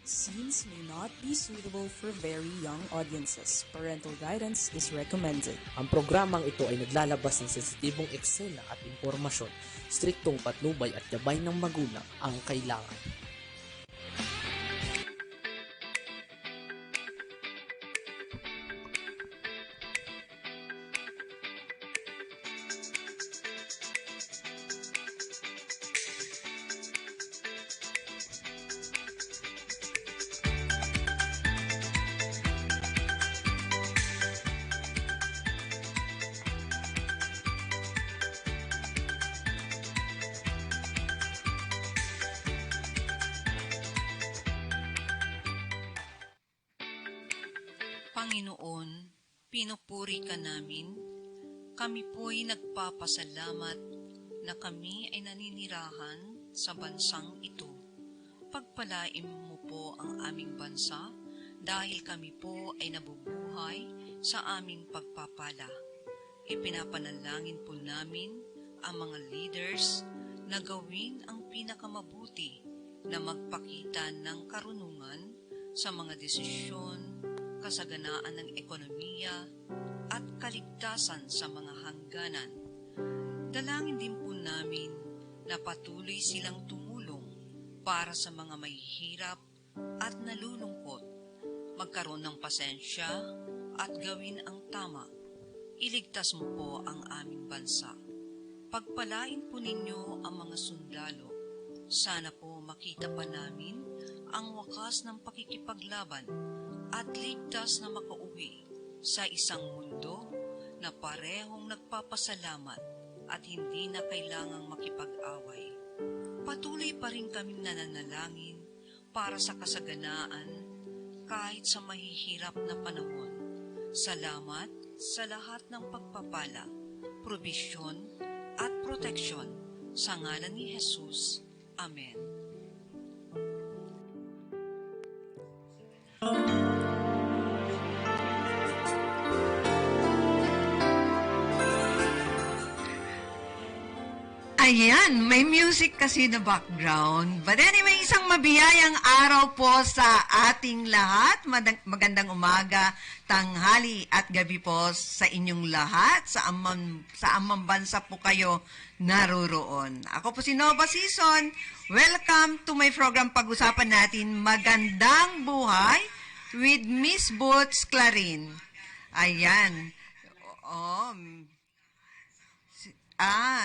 Scenes may not be suitable for very young audiences. Parental guidance is recommended. Ang programang ito ay naglalabas ng sensitibong eksena at impormasyon. Striktong patnubay at gabay ng magulang ang kailangan. Panginoon, pinupuri ka namin. Kami po'y nagpapasalamat na kami ay naninirahan sa bansang ito. Pagpalain mo po ang aming bansa dahil kami po ay nabubuhay sa aming pagpapala. Ipinapanalangin po namin ang mga leaders na gawin ang pinakamabuti na magpakita ng karunungan sa mga desisyon, kasaganaan ng ekonomiya at kaligtasan sa mga hangganan. Dalangin din po namin na patuloy silang tumulong para sa mga mahihirap at nalulungkot, magkaroon ng pasensya at gawin ang tama. Iligtas mo po ang aming bansa. Pagpalain po ninyo ang mga sundalo. Sana po makita pa namin ang wakas ng pakikipaglaban at ligtas na makauwi sa isang mundo na parehong nagpapasalamat at hindi na kailangang makipag-away. Patuloy pa rin kaming nananalangin para sa kasaganaan kahit sa mahihirap na panahon. Salamat sa lahat ng pagpapala, probisyon at proteksyon sa ngalan ni Jesus. Amen. Ayan, may music kasi na background. But anyway, isang mabiyayang araw po sa ating lahat. Magandang umaga, tanghali at gabi po sa inyong lahat. Sa amang bansa po kayo naroroon. Ako po si Nova Season. Welcome to my program. Pag-usapan natin Magandang Buhay with Miss Boots Clarin. Ayan.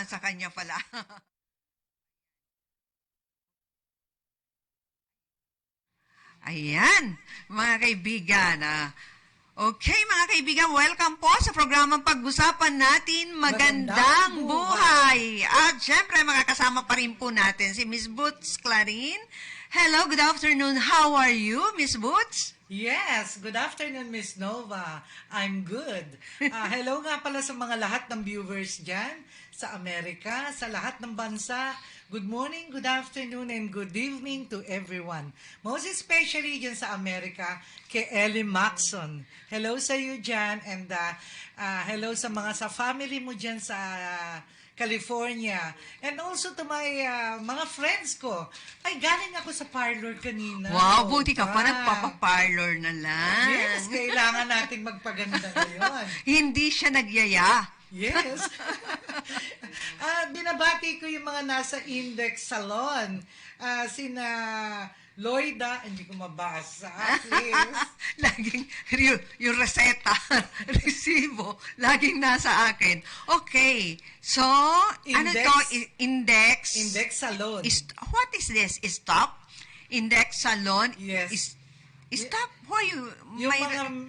Sa kanya pala. Ayan, mga kaibigan. Okay, mga kaibigan, welcome po sa programang pag-usapan natin Magandang Buhay. At syempre, makakasama pa rin po natin si Miss Boots Clarin. Hello, good afternoon. How are you, Miss Boots? Yes, good afternoon, Miss Nova. I'm good. Hello nga pala sa mga lahat ng viewers dyan, sa Amerika, sa lahat ng bansa. Good morning, good afternoon, and good evening to everyone. Most especially dyan sa Amerika, kay Ellie Maxon. Hello sa iyo dyan, and hello sa family mo dyan sa California. And also to my mga friends ko. Ay, galing ako sa parlor kanina. Wow, buti ka pa, nagpapaparlor na lang. Yes, kailangan nating magpaganda ngayon. Hindi siya nagyaya. Yes. Binabati ko yung mga nasa Index Salon. Sina Loida, hindi ko mabasa, please. Laging, yung reseta, resibo, laging nasa akin. Okay, so, Index, ano to? Index? Index Salon. What is this? Stop? Index Salon? Yes. Stop? Why you? Yung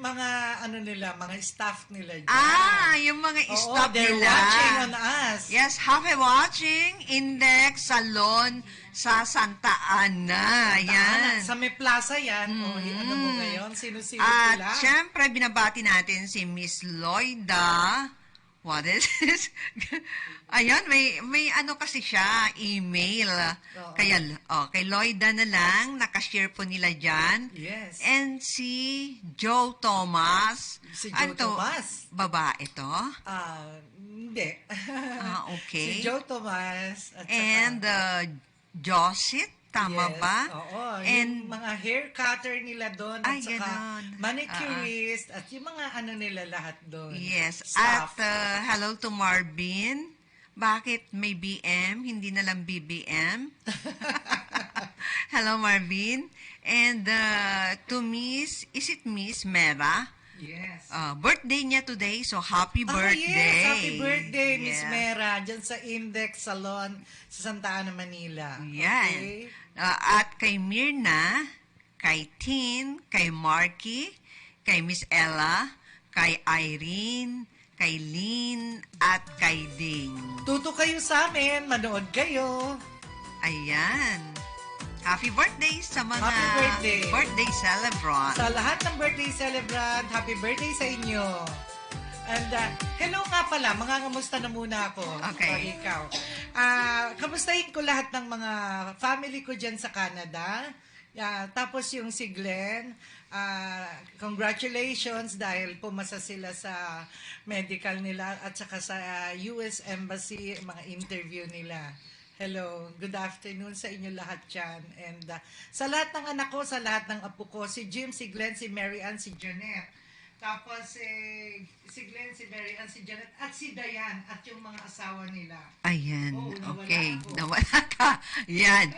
mga ano nila, mga staff nila dyan. Yung mga staff they're nila. watching on us. Yes, happy watching Index Salon sa Santa Ana. Yan. Sa may plaza yan. Ano mo ngayon? Sino-sino At sila? syempre, binabati natin si Miss Loida. What is this? Ayan, may ano kasi siya, email. Oo. Kaya, kay Loida na lang, nakashare po nila dyan. Yes. And si Joe Thomas. Si Joe Thomas? Babae to? Hindi. Okay. Si Joe Thomas. At And Josit Tama Yes, ba? Oo. And Yung mga hair cutter nila doon at Ay, saka ganon. manicurist at yung mga ano nila lahat doon. yes, Staff. at hello to Marvin. Bakit may BM, hindi na lang BBM? Hello Marvin. And to Miss, is it Miss Mera? Yes. Birthday niya today, so happy birthday. Yes. Happy birthday, Miss Yeah. Mera, dyan sa Index Salon sa Santa Ana, Manila. Yan. Okay? At kay Mirna, kay Tin, kay Marky, kay Miss Ella, kay Irene, kay Lynn, at kay Ding. Tuto kayo sa amin, manood kayo. Ayan. Happy birthday sa mga Happy birthday. celebrant. Sa lahat ng birthday celebrant, happy birthday sa inyo. And hello nga pala, mangangamusta na muna ako. Okay. Ikaw. Kamustahin ko lahat ng mga family ko dyan sa Canada. Tapos yung si Glenn, congratulations dahil pumasa sila sa medical nila at saka sa US Embassy, mga interview nila. Hello, good afternoon sa inyo lahat dyan. And sa lahat ng anak ko, sa lahat ng apo ko, si Jim, si Glenn, si Mary Ann, si Janet. Tapos si Glenn, si Mary Ann, si Janet, at si Diane, at yung mga asawa nila. Ayan. Oh, nawala Okay. ako. Nawala ka. Yan.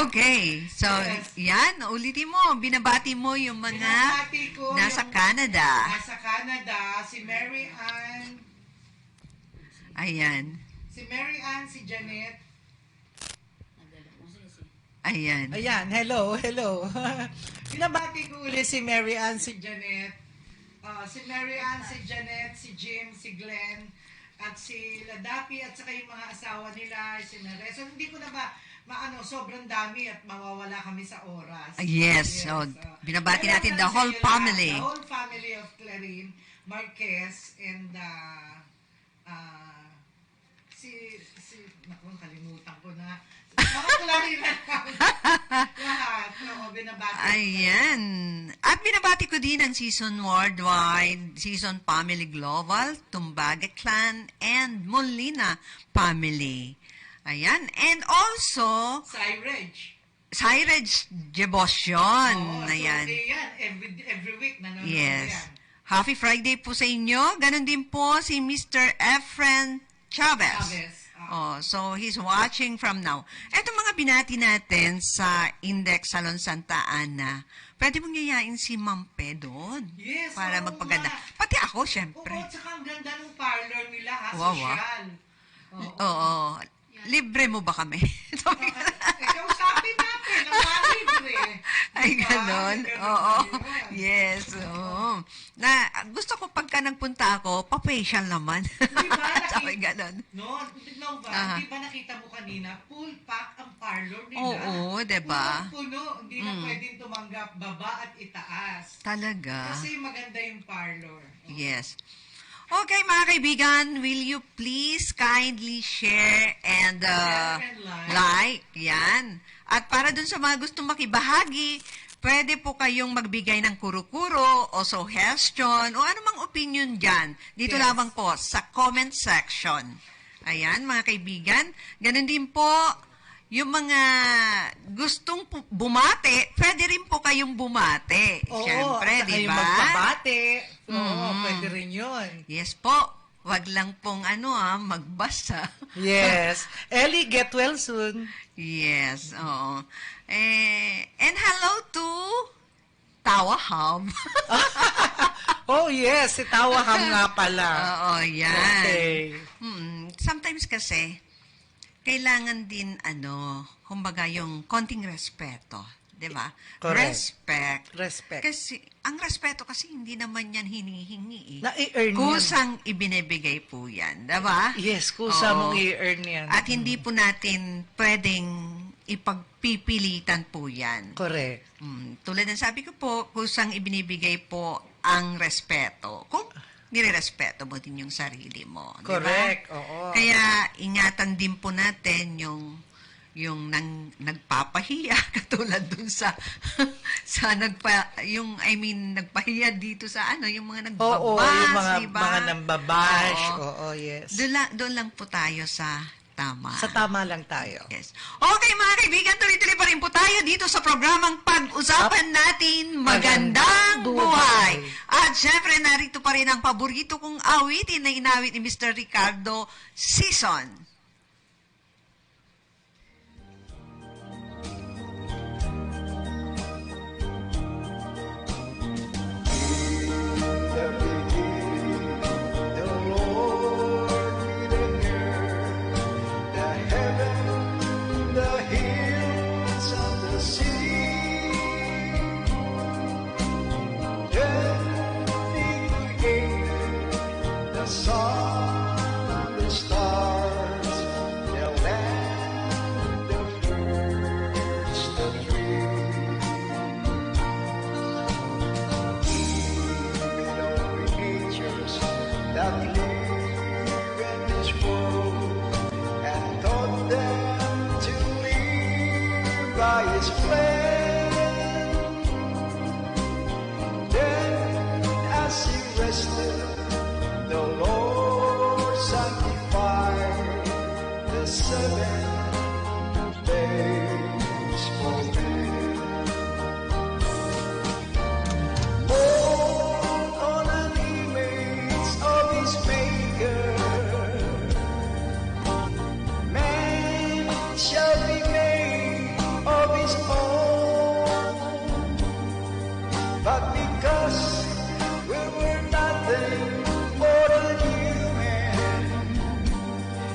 Okay. So, Yes. yan. Ulitin mo. Binabati mo yung mga Binabati ko nasa yung- Canada. Nasa Canada, si Mary Ann, Ayan. si Mary Ann, si Janet. Ayan. Ayan, hello. Binabati ko ulit si Mary Ann, si Janet. Si Mary Ann, si Janet, si Jim, si Glenn, at si Ladapi, at saka yung mga asawa nila, si Mare. So, hindi ko na sobrang dami at mawawala kami sa oras. Yes. So, binabati Hello natin na the sa whole inyo family. lahat, the whole family of Clarin Marquez and naku, kalimutan ko na. Mga Clarin lahat. Oo, binabati ko. Ayan. At binabati ko din ang Season Worldwide, Season Family Global, Tumbaga Clan, and Molina Family. Ayan. And also, Cyrage Devotion. Oo, Ayan. So, yan. Every week nanonood Yes. yan. Happy Friday po sa inyo. Ganon din po si Mr. Efren Chavez. Chavez. So he's watching from now. Etong mga binati natin sa Index Salon Santa Ana, pwede mong yayain si Ma'am Pe doon. Yes, para oo magpaganda. nga. Pati ako, Oo, syempre. tsaka ang ganda ng parlor nila, Wow, social. Oo. Libre mo ba kami? Ikaw sabi natin, ang mga libre. Ay, Diba? ganon. Ganon Oo. yun. Yes. Oo. Na, gusto ko pagka nagpunta ako, pa-facial naman. Di ba? Sabi ganon. No, Aha. di ba nakita mo kanina, full pack ang parlor nila. Oo, diba? Puno, hindi na pwedeng tumanggap baba at itaas. Talaga. Kasi maganda yung parlor. Yes. Okay, mga kaibigan, will you please kindly share and Share and like? Yan. At para dun sa mga gustong makibahagi, pwede po kayong magbigay ng kuro-kuro o suggestion o anumang opinion dyan. Dito Yes. lamang po sa comment section. Ayan, mga kaibigan. Ganun din po, yung mga gustong bumate, pwede rin po kayong bumate. Oo, Siyempre, at saka di yung ba? magpabate. Oo, pwede rin yun. Yes po. Wag lang pong magbasa. Yes. Ellie, get well soon. Yes, oo. And hello to Tawa Hub. Oh, yes. Si Tawaham nga pala. Oo, yan. Okay. Sometimes kasi, kailangan din, kumbaga yung konting respeto. Diba? Correct. Respect. Respect. Kasi, ang respeto kasi hindi naman yan hinihingi eh. Na-i-earn yan. Kusang ibinibigay po yan. Diba? Yes, kusa Oo. mong i-earn yan. At hindi po natin pwedeng ipagpipilitan po yan. Correct. Tulad ng sabi ko po, kusang ibinibigay po ang respeto. Kung nirerespeto mo din yung sarili mo. di ba? Correct. Oo. Kaya ingatan din po natin yung nagpapahiya katulad dun sa nagpahiya dito sa yung mga nagbabash, Oo, yung mga, diba? mga nambabash. Oo. Oo, yes. Doon lang po tayo sa tama. Sa tama lang tayo. Yes. Okay, mga kaibigan, tuloy-tuloy pa rin po tayo dito sa programang Pag-usapan Natin Magandang Buhay. At syempre, narito pa rin ang paborito kong awitin na inawit ni Mr. Ricardo Sison.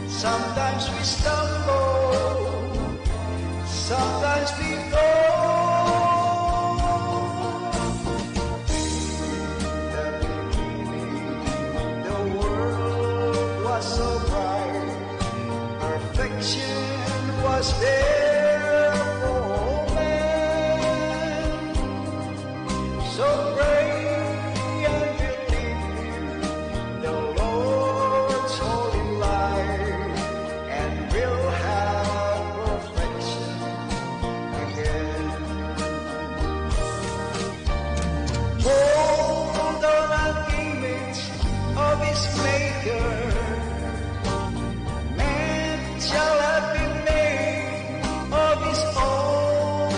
Sometimes we stumble, sometimes we fall. In the beginning, the world was so bright, perfection was there for all men. So pray and believe the Lord's holy light, and we'll have perfection again. Hold on an image of His Maker. Man shall have been made of His own,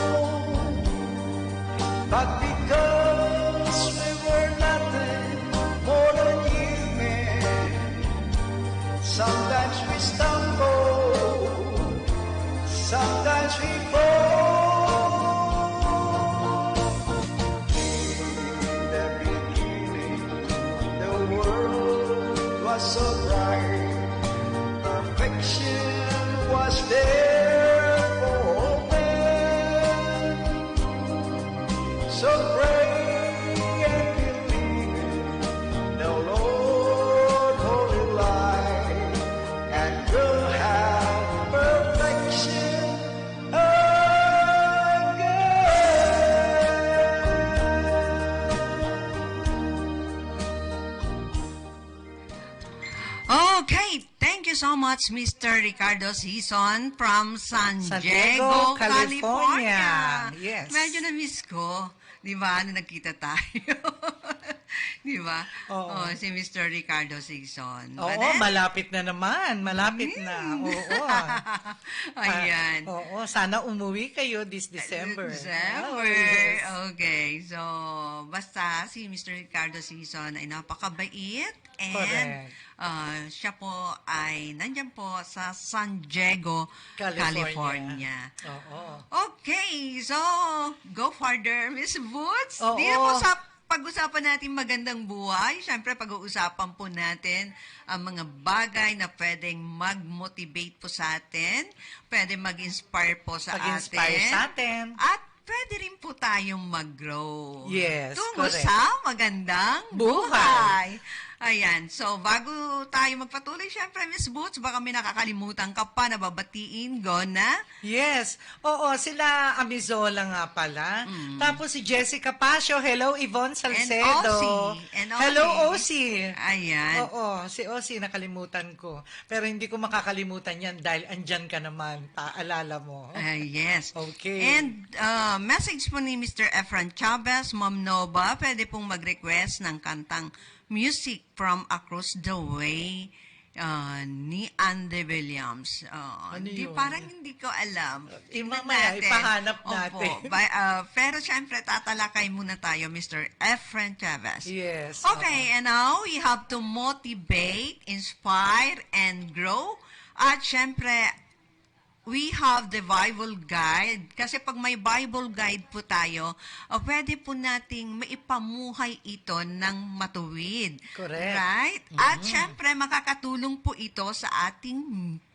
but because we were nothing more than human, sometimes we stumble, sometimes we fall. In the beginning, the world was so bright, perfection was there for all men. So pray and believe the Lord holy light, and we'll have perfection Okay, thank you so much, Mr. Ricardo Sison from San San Diego, Diego, California. California. Yes. Medyo na-miss ko, di ba, na nagkita tayo. Di ba? Oo. Si Mr. Ricardo Sison. Oo, But then- malapit na naman. Malapit na. Oo. Ayan. Oo, sana umuwi kayo this December. December. Oh, yes. Okay. So, basta si Mr. Ricardo Sison ay napakabait and Correct. Siya po ay nandyan po sa San Diego, California. Oo. Okay. So, go further, Miss Boots. Oo. Dito po sa pag-usapan natin magandang buhay, syempre pag-uusapan po natin ang mga bagay na pwedeng mag-motivate po sa atin, pwede mag-inspire po sa Pag-inspire atin. sa atin. At pwede rin po tayong mag-grow. Yes, Tungo correct. sa magandang Buhay. buhay. Ayan. So, bago tayo magpatuloy, syempre, Miss Boots, baka may nakakalimutan ka pa na babatiin, Gona. Yes. Oo, sila Amizola nga pala. Tapos si Jessica Pasio. Hello, Yvonne Salcedo. And Hello, Osi. Osi. Ayan. Oo, si Osi nakalimutan ko. Pero hindi ko makakalimutan yan dahil andyan ka naman. Paalala mo. Yes. Okay. And message po ni Mr. Efran Chavez, Ma'am Nova, pwede pong mag-request ng kantang Music from Across the Way. ni Andy Williams. Ano yun? Parang hindi ko alam. Mamaya, Tignan natin. ipahanap natin. Opo. Pero syempre, tatalakay muna tayo, Mr. Efren Chavez. Yes. Okay, and now we have to motivate, inspire, and grow. At syempre, we have the Bible guide. Kasi pag may Bible guide po tayo, pwede po nating maipamuhay ito ng matuwid. Correct. Right? At syempre, makakatulong po ito sa ating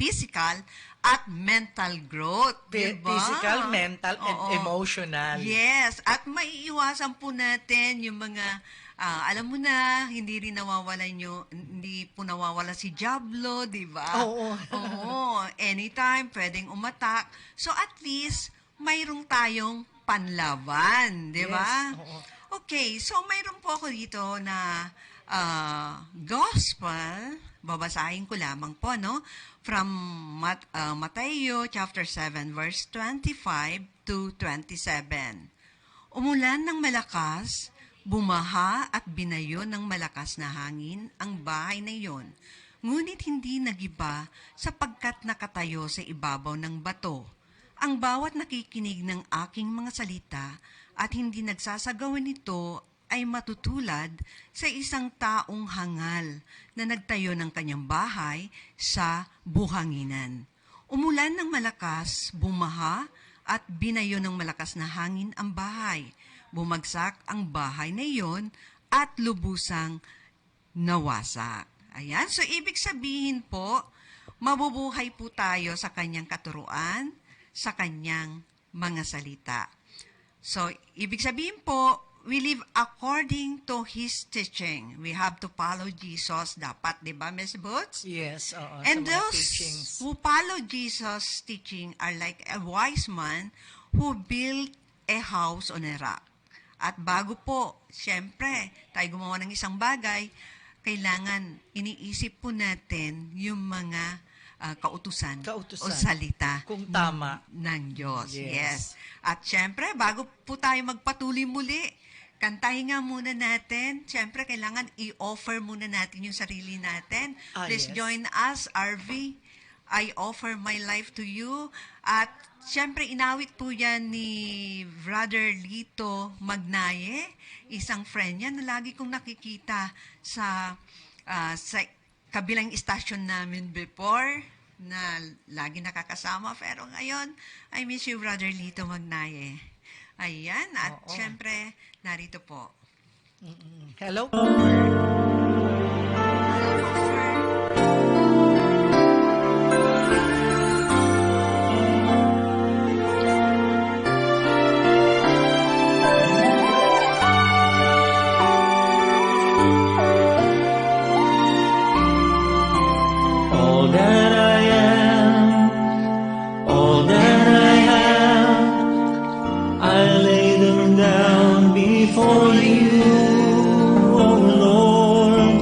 physical at mental growth. Diba? Physical, mental, and Oo. emotional. Yes. At maiiwasan po natin yung mga alam mo na, hindi po nawawala si Diablo, di ba? Oo. Oo. Anytime, pwedeng umatak. So, at least, mayroong tayong panlaban, di ba? Yes, oo. Okay, so mayroon po ako dito na gospel, babasahin ko lamang po, no? From Mateo chapter 7, verse 25 to 27. Umulan ng malakas, bumaha at binayo ng malakas na hangin ang bahay na iyon, ngunit hindi nagiba sapagkat nakatayo sa ibabaw ng bato. Ang bawat nakikinig ng aking mga salita at hindi nagsasagawa nito ay matutulad sa isang taong hangal na nagtayo ng kanyang bahay sa buhanginan. Umulan ng malakas, bumaha at binayo ng malakas na hangin ang bahay. Bumagsak ang bahay na iyon at lubusang nawasak. Ayan, so ibig sabihin po, mabubuhay po tayo sa kanyang katuruan, sa kanyang mga salita. So, ibig sabihin po, we live according to His teaching. We have to follow Jesus. Dapat, di ba, Ms. Boots? Yes, And sa mga those teachings. who follow Jesus' teaching are like a wise man who built a house on a rock. At bago po, siyempre, tayo gumawa ng isang bagay, kailangan iniisip po natin yung mga kautusan o salita Kung tama. ng Diyos. Yes. Yes. At siyempre, bago po tayo magpatuloy muli, kantahin nga muna natin. Siyempre, kailangan i-offer muna natin yung sarili natin. Please Yes. join us, RV. I offer my life to you. At siyempre, inawit po yan ni Brother Lito Magnaye, isang friend niya na lagi kong nakikita sa kabilang istasyon namin before, na lagi nakakasama. Pero ngayon, I miss you, Brother Lito Magnaye. Ayan, at siyempre, narito po. Hello? All that I am, all that I have, I lay them down before you, oh Lord.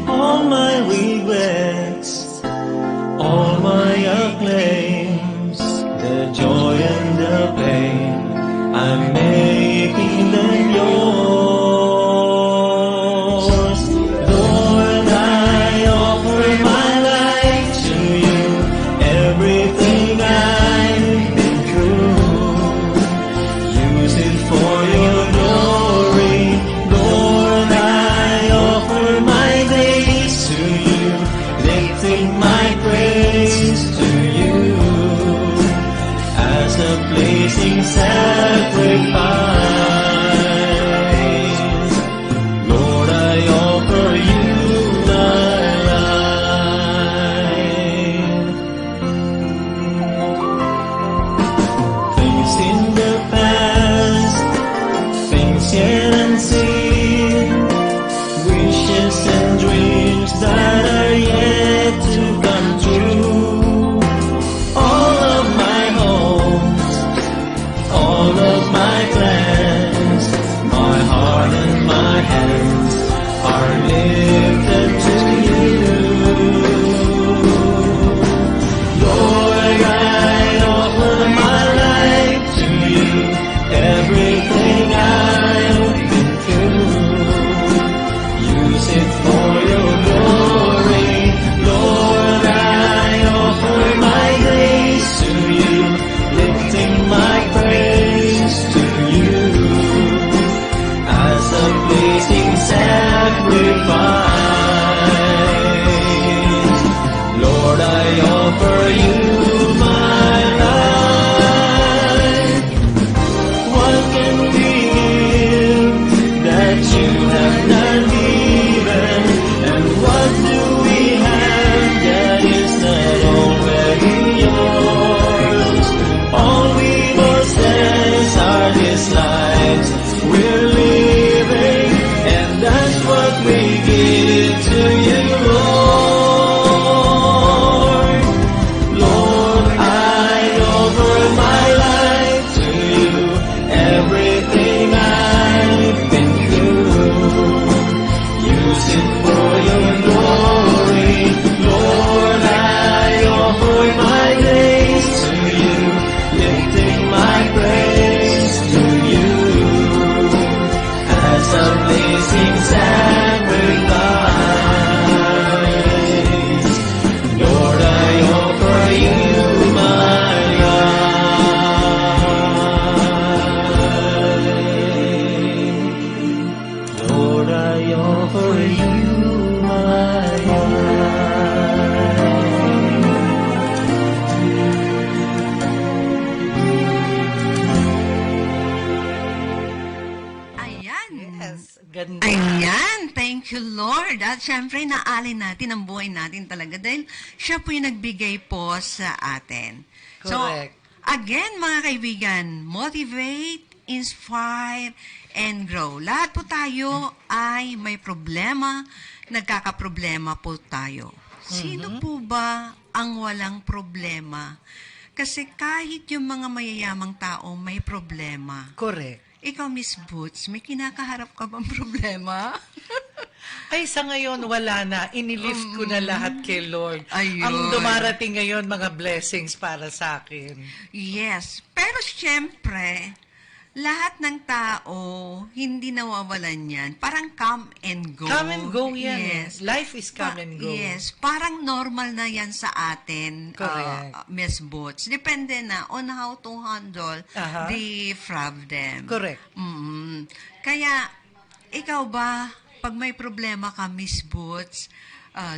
All my regrets, all my acclaims, the joy and the pain, I'm making them yours. Lord, I offer my life to you, everything I've been through. Use it for your glory. Lord, I offer my days to you, lifting my praise to you as a pleasing sacrifice. syempre, naalin natin ang buhay natin talaga dahil siya po yung nagbigay po sa atin. Correct. So, again, mga kaibigan, motivate, inspire, and grow. Lahat po tayo ay may problema, nagkakaproblema po tayo. Sino po ba ang walang problema? Kasi kahit yung mga mayayamang tao may problema. Correct. Ikaw, Miss Boots, may kinakaharap ka bang problema? Ay, sa ngayon, wala na. Inilift ko na lahat kay Lord. Ayun. Ang dumarating ngayon, mga blessings para sa akin. Yes. Pero syempre, lahat ng tao, hindi nawawalan yan. Parang come and go. Come and go yan. Yes. Life is come and go. Yes. Parang normal na yan sa atin, Correct. Miss Boots. Depende na on how to handle Aha. the problem. Correct. Kaya, ikaw ba, pag may problema ka, Miss Boots,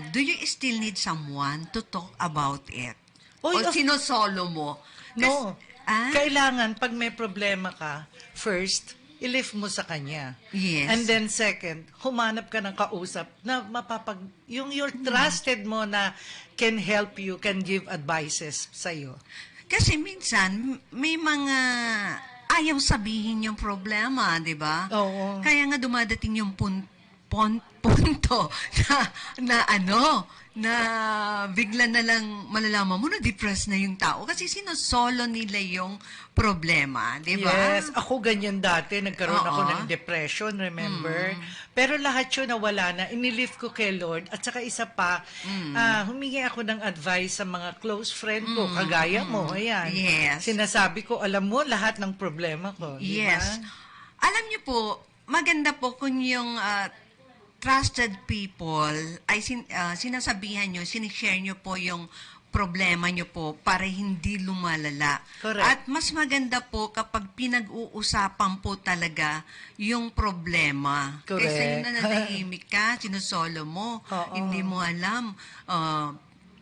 do you still need someone to talk about it? Oy, o sinosolo mo? No. Ah? Kailangan, pag may problema ka, first, i-lift mo sa kanya. Yes. And then second, humanap ka ng kausap na yung your trusted mo na can help you, can give advices sa'yo. Kasi minsan, may mga ayaw sabihin yung problema, di ba? Oo. Kaya nga dumadating yung punto na bigla na lang malalaman mo na depressed na yung tao kasi sinosolo nila yung problema, di ba? Yes, ako ganyan dati, nagkaroon ako Oo. ng depression, remember? Pero lahat yun nawala na, inilift ko kay Lord. At saka isa pa, humingi ako ng advice sa mga close friend ko, kagaya mo, ayan. Yes. Sinasabi ko, alam mo lahat ng problema ko, di ba? Yes. Alam niyo po, maganda po kung yung trusted people ay sinasabihan nyo, sinishare nyo po yung problema nyo po para hindi lumalala. Correct. At mas maganda po kapag pinag-uusapan po talaga yung problema. Correct. Kaysa yung nananahimik ka, sinusolo mo, Oo. hindi mo alam,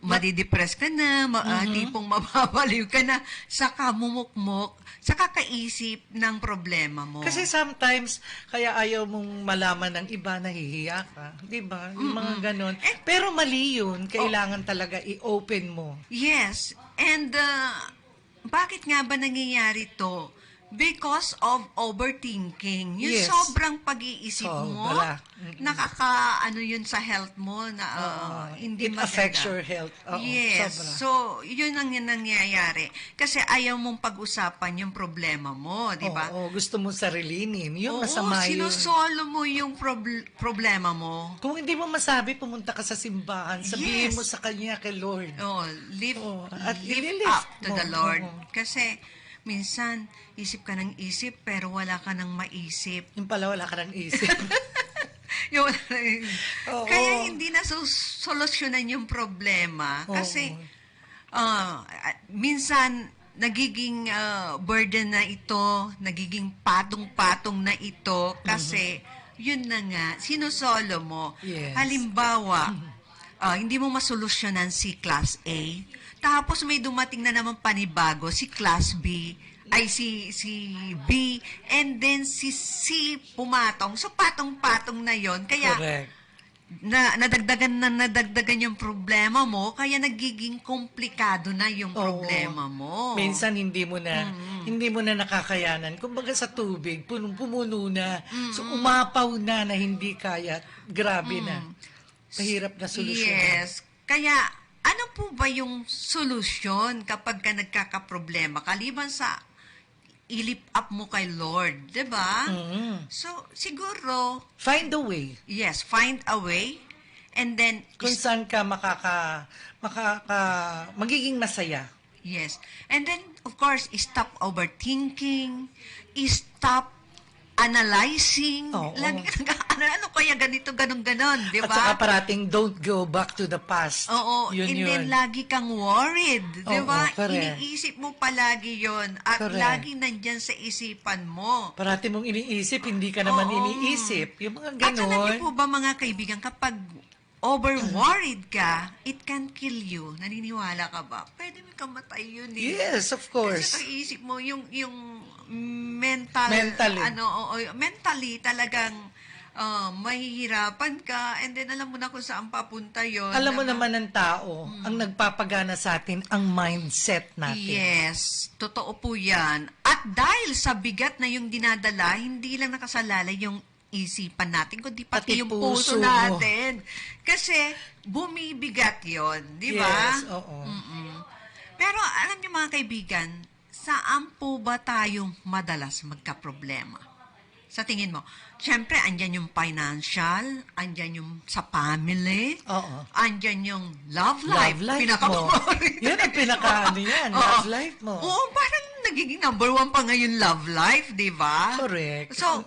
madidepress ka na, tipong mababaliw ka na, saka mumukmok, saka kaisip ng problema mo. Kasi sometimes, kaya ayaw mong malaman ng iba, nahihiya ka. Di ba? Yung mga ganon. Pero mali yun. Kailangan talaga i-open mo. Yes. And bakit nga ba nangyayari to? Because of overthinking. Yung Yes. sobrang pag-iisip mo, Sobra. nakaka-ano yun sa health mo na hindi It maganda. affects your health. Oo, Yes. sobra. So, yun ang nangyayari. Kasi ayaw mong pag-usapan yung problema mo, di ba? Oo, gusto mo sarilinin. Yung Oo, masama yun. sinusolo mo yung problema mo. Kung hindi mo masabi, pumunta ka sa simbahan. Sabihin Yes. mo sa kanya kay Lord. Oh, lift, at lift ililift up to mo. the Lord. Oo. Kasi, minsan, isip ka ng isip, pero wala ka ng maisip. Yung pala wala ka ng isip. Yung, Oo. kaya hindi na solusyonan yung problema. Kasi, minsan, nagiging burden na ito, nagiging patong-patong na ito, kasi, yun na nga, sinusolo mo. Yes. Halimbawa, hindi mo masolusyonan si Class A, tapos may dumating na naman panibago, si Class B, ay si B, and then si C pumatong. So, patong-patong na yon. Kaya, Correct. nadagdagan yung problema mo, kaya nagiging komplikado na yung problema mo. Minsan hindi mo na nakakayanan. Kumbaga sa tubig, pumuno na. So umapaw na hindi kaya. Grabe na. Mahirap na solusyon. Yes. Kaya, ano po ba yung solusyon kapag ka nagkakaproblema? Kaliban sa ilip up mo kay Lord, di ba? So, siguro, Find a way. yes, find a way, and then, Kung saan ka magiging masaya. yes. And then, of course, stop overthinking, stop analyzing. Oo. Lagi ano kaya ganito, ganon, di At ba? saka parating, don't go back to the past. Oo, Yun and yun. then lagi kang worried, di Oo, ba? correct. Iniisip mo palagi yon at Correct. lagi nandyan sa isipan mo. Parati mong iniisip, hindi ka naman Oo. iniisip. Yung mga At alam niyo ganon. po ba mga kaibigan, kapag over-worried ka, it can kill you. Naniniwala ka ba? Pwede mo kamatay yun eh. Yes, of course. Kasi iisip mo, yung mental, Mentally. mentally talagang mahihirapan ka, and then alam mo na kung saan papunta yon. Alam mo naman ng tao, ang nagpapagana sa atin, ang mindset natin. Yes, totoo po yan. At dahil sa bigat na yung dinadala, hindi lang nakasalalay yung isipan natin, kundi pati Pati yung puso puso mo. natin. Kasi bumibigat yon, di ba? Yes, oo. Pero alam niyo mga kaibigan, saan po ba tayo madalas magkaproblema? Sa tingin mo, syempre, andyan yung financial, andyan yung sa family, Oo. andyan yung love life. Love life mo. Pinaka-boring. Yan ang pinaka-ano yan, Oo. love life mo. Oo, parang nagiging number 1 pa ngayon love life, di ba? Correct. So,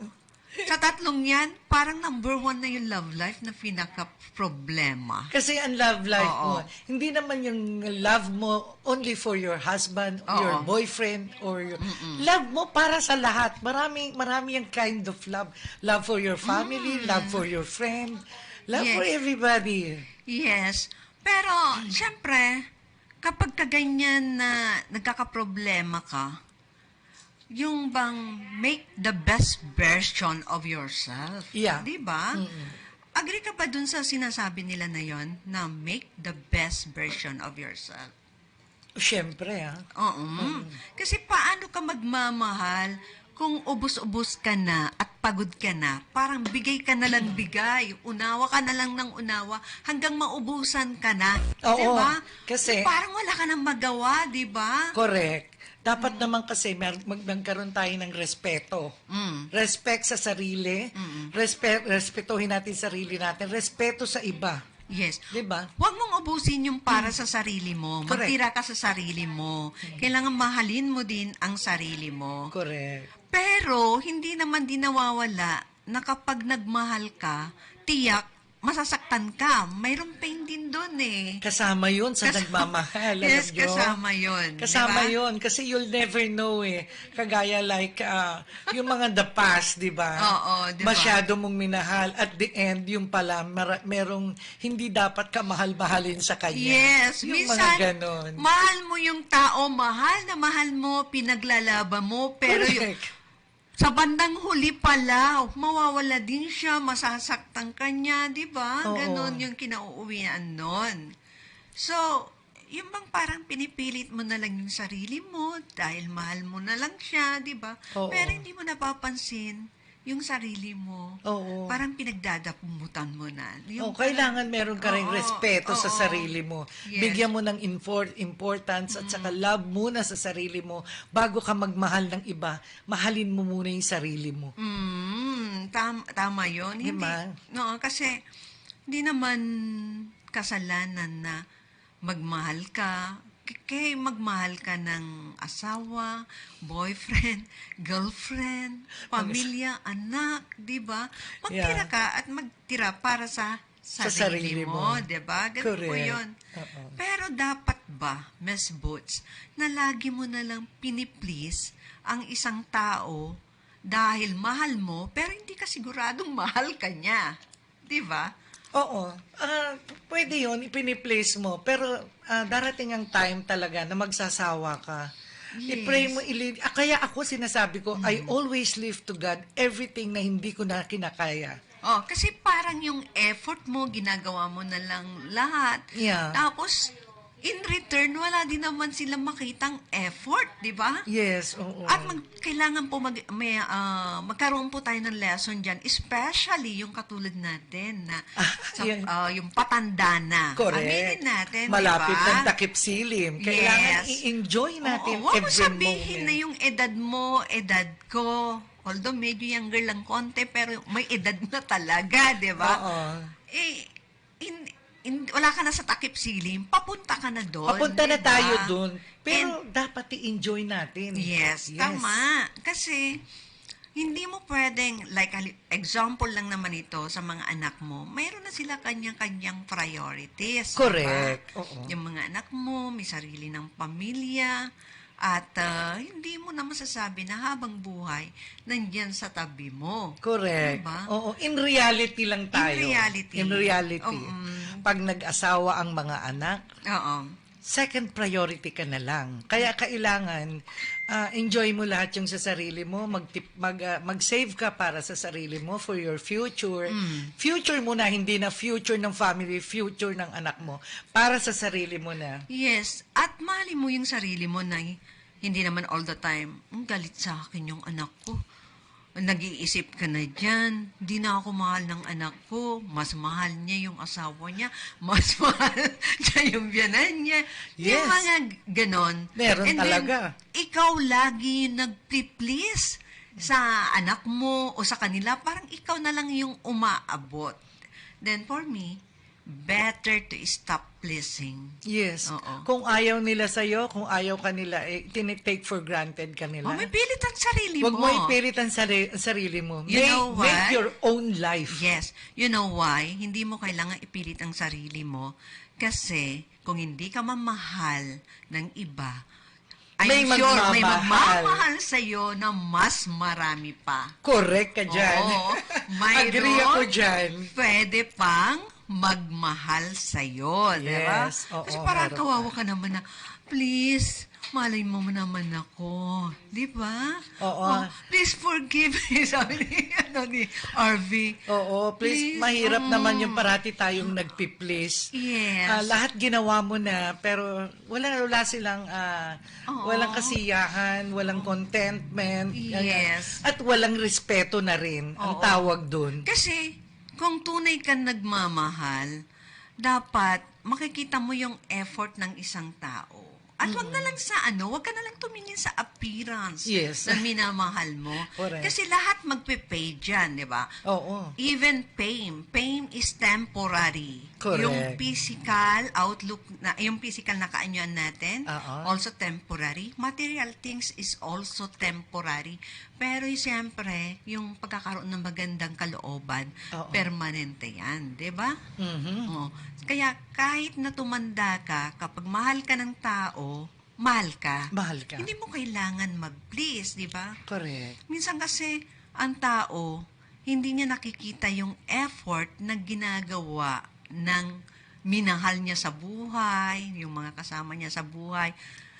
sa tatlong yan, parang number 1 na yung love life na pinaka-problema. Kasi ang love life Oo. mo, hindi naman yung love mo only for your husband, Oo. your boyfriend, or your... Love mo para sa lahat. Marami yung kind of love. Love for your family, love for your friend, love Yes. for everybody. Yes. Pero, syempre, kapag kaganyan na nagkakaproblema ka, yung bang make the best version of yourself. Yeah. Di ba? Agree ka ba dun sa sinasabi nila na yon na make the best version of yourself? Siyempre, ha? Oo. Kasi paano ka magmamahal kung ubus-ubus ka na at pagod ka na? Parang bigay ka na lang bigay. Unawa ka na lang ng unawa hanggang maubusan ka na. Oo, Di ba? kasi- Parang wala ka nang magawa, di ba? Correct. Dapat naman kasi magkaroon tayo ng respeto. Respect sa sarili, respetuhin natin sarili natin, respeto sa iba. Yes. Di ba? Huwag mong ubusin yung para sa sarili mo. Correct. Magtira ka sa sarili mo. Kailangan mahalin mo din ang sarili mo. Correct. Pero, hindi naman din nawawala na kapag nagmahal ka, tiyak, masasaktan ka. Mayroong pain din doon eh. Kasama yun sa nagmamahal. Yes, alam nyo? kasama yun. Kasama diba? yun. Kasi you'll never know eh. Kagaya like, yung mga the past, di ba? Oo, di ba? Masyado mong minahal. At the end, yung pala, merong hindi dapat ka mahal-mahalin sa kanya. Yes, Yung minsan, mga ganon. mahal mo yung tao, mahal na mahal mo, pinaglalaban mo, pero yung, Correct. sa bandang huli pala, mawawala din siya, masasaktan kanya, di ba? Oo. Ganon yung kinauuwian nun. So, yung bang parang pinipilit mo na lang yung sarili mo dahil mahal mo na lang siya, di ba? Oo. Pero hindi mo napapansin yung sarili mo. Oo. Parang pinagdadapumutan mo na. Yung Kailangan meron ka rin Oo, respeto sa oo. sarili mo. Yes. Bigyan mo ng importance at saka love muna sa sarili mo bago ka magmahal ng iba. Mahalin mo muna yung sarili mo. Tama yun. Diba? Hindi, no, kasi hindi naman kasalanan na magmahal ka. Kaya magmahal ka ng asawa, boyfriend, girlfriend, pamilya, anak, di ba? Magtira Yeah. ka at magtira para sa sarili mo, di ba? Ganun po Correct. yun. Oo. Pero dapat ba, Miss Boots, na lagi mo na lang piniplease ang isang tao dahil mahal mo, pero hindi ka siguradong mahal ka niya. Di ba? Oo. Pwede yun, ipiniplace mo. Pero darating ang time talaga na magsasawa ka. Yes. I-pray mo, kaya ako sinasabi ko, I always live to God everything na hindi ko na kinakaya. Oh, kasi parang yung effort mo, ginagawa mo na lang lahat. Yeah. Tapos, in return, wala din naman silang makitang effort, di ba? Yes, oo. At kailangan po magkaroon po tayo ng lesson dyan, especially yung katulad natin na Yan. yung patanda na. Correct. Aminin natin, Malapit diba? ng takip silim. Kailangan Yes. i-enjoy natin Oo, huwag mo every sabihin moment. na yung edad mo, edad ko. Although medyo younger lang konti, pero may edad na talaga, di ba? Oo. Wala ka na sa takip silim, papunta ka na doon. Papunta na di ba? tayo dun. Pero dapat i-enjoy natin. Yes, tama. Kasi, hindi mo pwedeng, like, example lang naman ito sa mga anak mo, mayroon na sila kanyang-kanyang priorities. Correct. Diba? Oo. Yung mga anak mo, may sarili ng pamilya, at hindi mo na masasabi na habang buhay, nandyan sa tabi mo. Correct. Diba? Oo, in reality lang tayo. reality. In reality. Oo. Pag nag-asawa ang mga anak, Oo. second priority ka na lang. Kaya kailangan enjoy mo lahat yung sa sarili mo, mag-save ka para sa sarili mo for your future. Future mo na, hindi na future ng family, future ng anak mo. Para sa sarili mo na. Yes, at mahalin mo yung sarili mo na hindi naman all the time, galit sa akin yung anak ko. Nag-iisip ka na dyan, di na ako mahal ng anak ko, mas mahal niya yung asawa niya, mas mahal niya yung biyanan niya. Yes. Yung mga ganon. Meron And talaga. then, ikaw lagi nag-please sa anak mo o sa kanila, parang ikaw na lang yung umaabot. Then for me, better to stop pleasing. Yes. Oo. Kung ayaw nila sa'yo, kung ayaw ka nila, take for granted ka nila. May pilit ang sarili Huwag mo. mo ipilit ang sarili mo. You know what? Make your own life. Yes. You know why? Hindi mo kailangan ipilit ang sarili mo kasi kung hindi ka mamahal ng iba, May I'm sure may magmamahal. magmamahal sa'yo na mas marami pa. Correct ka dyan. Oo. Agree ako dyan. Pwede pang magmahal sa'yo, di ba? Yes, oo, Kasi parang meron kawawa ka naman na, please, malay mo naman ako. Di ba? Oo. Please forgive me, sabi ni RV. Oo, please, mahirap naman yung parati tayong nagpi-please. Yes. Lahat ginawa mo na, pero wala silang, walang kasiyahan, walang contentment. Yes. At walang respeto na rin, ang Oo. tawag dun. Kasi, kung tunay kang nagmamahal, dapat makikita mo yung effort ng isang tao. At wag na lang sa wag ka na lang tumingin sa appearance Yes. na minamahal mo. Correct. Kasi lahat magpe-pay dyan, di ba? Oo. Even pain is temporary. Correct. Yung physical outlook, yung physical na kaanyuan natin, Oo. also temporary. Material things is also temporary. Pero siyempre, yung pagkakaroon ng magandang kalooban, Oo. permanente yan, di ba? Mhm. Oh. Kaya kahit na tumanda ka, kapag mahal ka ng tao, mahal ka. Mahal ka. Hindi mo kailangan mag-please, di ba? Correct. Minsan kasi, ang tao, hindi niya nakikita yung effort na ginagawa ng minahal niya sa buhay, yung mga kasama niya sa buhay.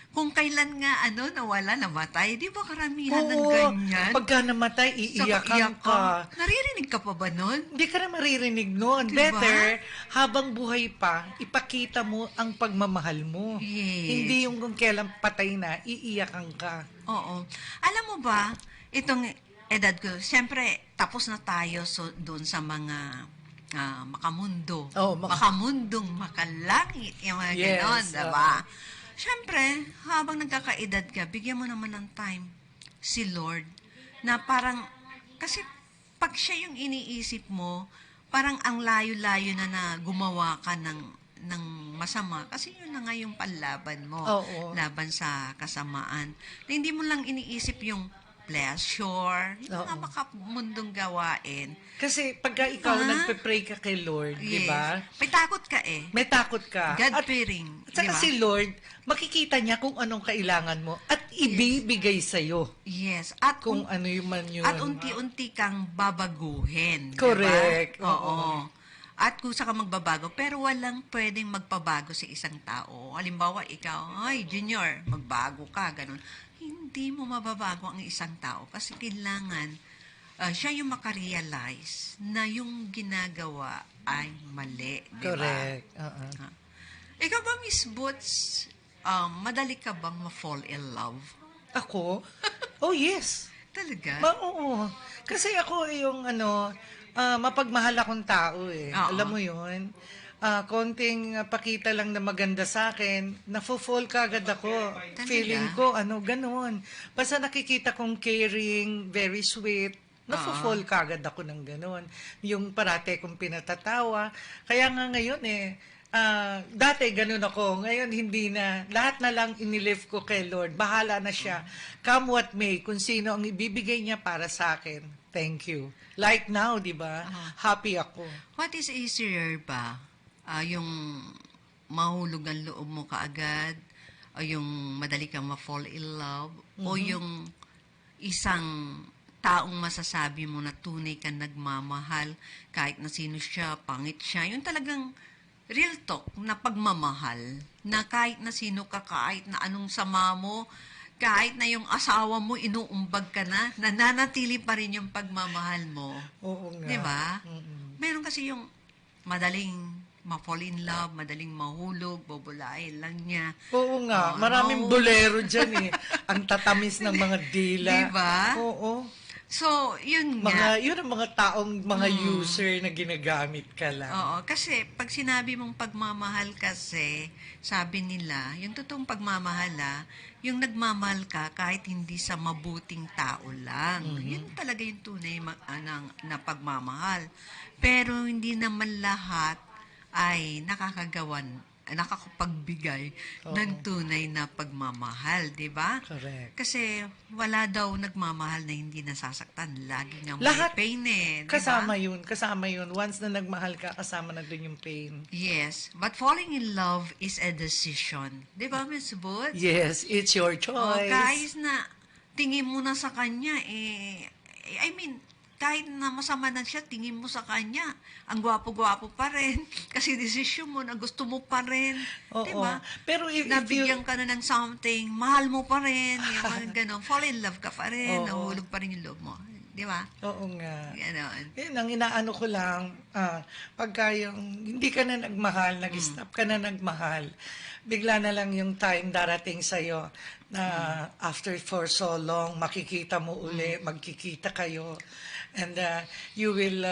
Kung kailan nga, nawala, namatay, di ba karamihan ng ganyan? Pagka namatay, iiyakan ka. Naririnig ka pa ba nun? Hindi ka na maririnig noon. Diba? Better, habang buhay pa, ipakita mo ang pagmamahal mo. Yes. Hindi yung kung kailan patay na, iiyakan ka. Oo. Alam mo ba, itong edad ko, siyempre, tapos na tayo doon sa mga makamundo. Oh, Makamundong makalangit. Yung mga Yes, ganon, diba? Siyempre, habang nagkakaedad ka, bigyan mo naman ng time si Lord na parang, kasi pag siya yung iniisip mo, parang ang layo-layo na gumawa ka ng masama. Kasi yun na nga yung panlaban mo. Oo. Laban sa kasamaan. Na hindi mo lang iniisip yung pleasure, yung mga Oo. makamundong gawain. Kasi pagka ikaw Diba? nagpe-pray ka kay Lord, di ba? May takot ka eh. May takot ka. God-fearing. At saka Diba? si Lord, makikita niya kung anong kailangan mo at ibibigay sa'yo Yes. At kung ano yung man yun. At unti-unti kang babaguhin. Correct. Diba? Oo. At kusa ka magbabago, pero walang pwedeng magpabago sa isang tao. Halimbawa, ikaw, ay, Junior, magbago ka, ganun. Hindi mo mababago ang isang tao kasi kailangan siya yung makarealize na yung ginagawa ay mali. Diba? Correct. Oo. Ikaw ba, Miss Boots, madali ka bang ma-fall in love? Ako? Oh, yes. Talaga? Oo. Kasi ako yung mapagmahal akong tao eh. Oo. Alam mo yun? Konting pakita lang na maganda sa akin, nafo-fall ka agad ako. Talaga? Feeling ko, ganun. Basta nakikita kong caring, very sweet, nafo-fall ka agad ako ng ganun. Yung parate kong pinatatawa. Kaya nga ngayon dati ganun ako. Ngayon hindi na. Lahat na lang inilift ko kay Lord. Bahala na siya. Come what may, kung sino ang ibibigay niya para sa akin. Thank you. Like now, di ba? Happy ako. What is easier ba? Yung mahulog ang loob mo kaagad, o yung madali kang ma-fall in love, o yung isang taong masasabi mo na tunay kang nagmamahal, kahit na sino siya, pangit siya, yung talagang real talk na pagmamahal, na kahit na sino ka, kahit na anong sama mo, kahit na yung asawa mo, inuumbag ka na, nananatili pa rin yung pagmamahal mo. Oo nga. Di ba? Meron kasi yung madaling ma-fall in love, madaling mahulog, bobolain lang niya. Oo nga. Oh, Maraming no. bolero dyan eh. Ang tatamis ng mga dila. Di ba? Oo. So, yun nga. Yun ang mga taong, mga user na ginagamit ka lang. Oo, kasi pag sinabi mong pagmamahal kasi, sabi nila, yung totoong pagmamahal yung nagmamahal ka kahit hindi sa mabuting tao lang. Yun talaga yung tunay na pagmamahal. Pero hindi naman lahat ay nakakapagbigay ng tunay na pagmamahal, di ba? Correct. Kasi wala daw nagmamahal na hindi nasasaktan. Lagi nga may Lahat pain di ba? Kasama yun. Once na nagmahal ka, kasama na dun yung pain. Yes, but falling in love is a decision. Di ba, Miss Boots? Yes, it's your Oh, choice. kahit na tingin mo na sa kanya, kahit na masama na siya, tingin mo sa kanya, ang gwapo-gwapo pa rin. Kasi desisyon mo na gusto mo pa rin. Oo. Di ba? Pero if Nabigyan ka na ng something, mahal mo pa rin. Yung mga ganon. Fall in love ka pa rin. Oo. Nahulog pa rin yung loob mo. Di ba? Oo nga. Ganon. Yan, ang inaano ko lang, pagka yung hindi ka na nagmahal, nag-stop ka na nagmahal, bigla na lang yung time darating sa'yo na after for so long, makikita mo uli, magkikita kayo, and you will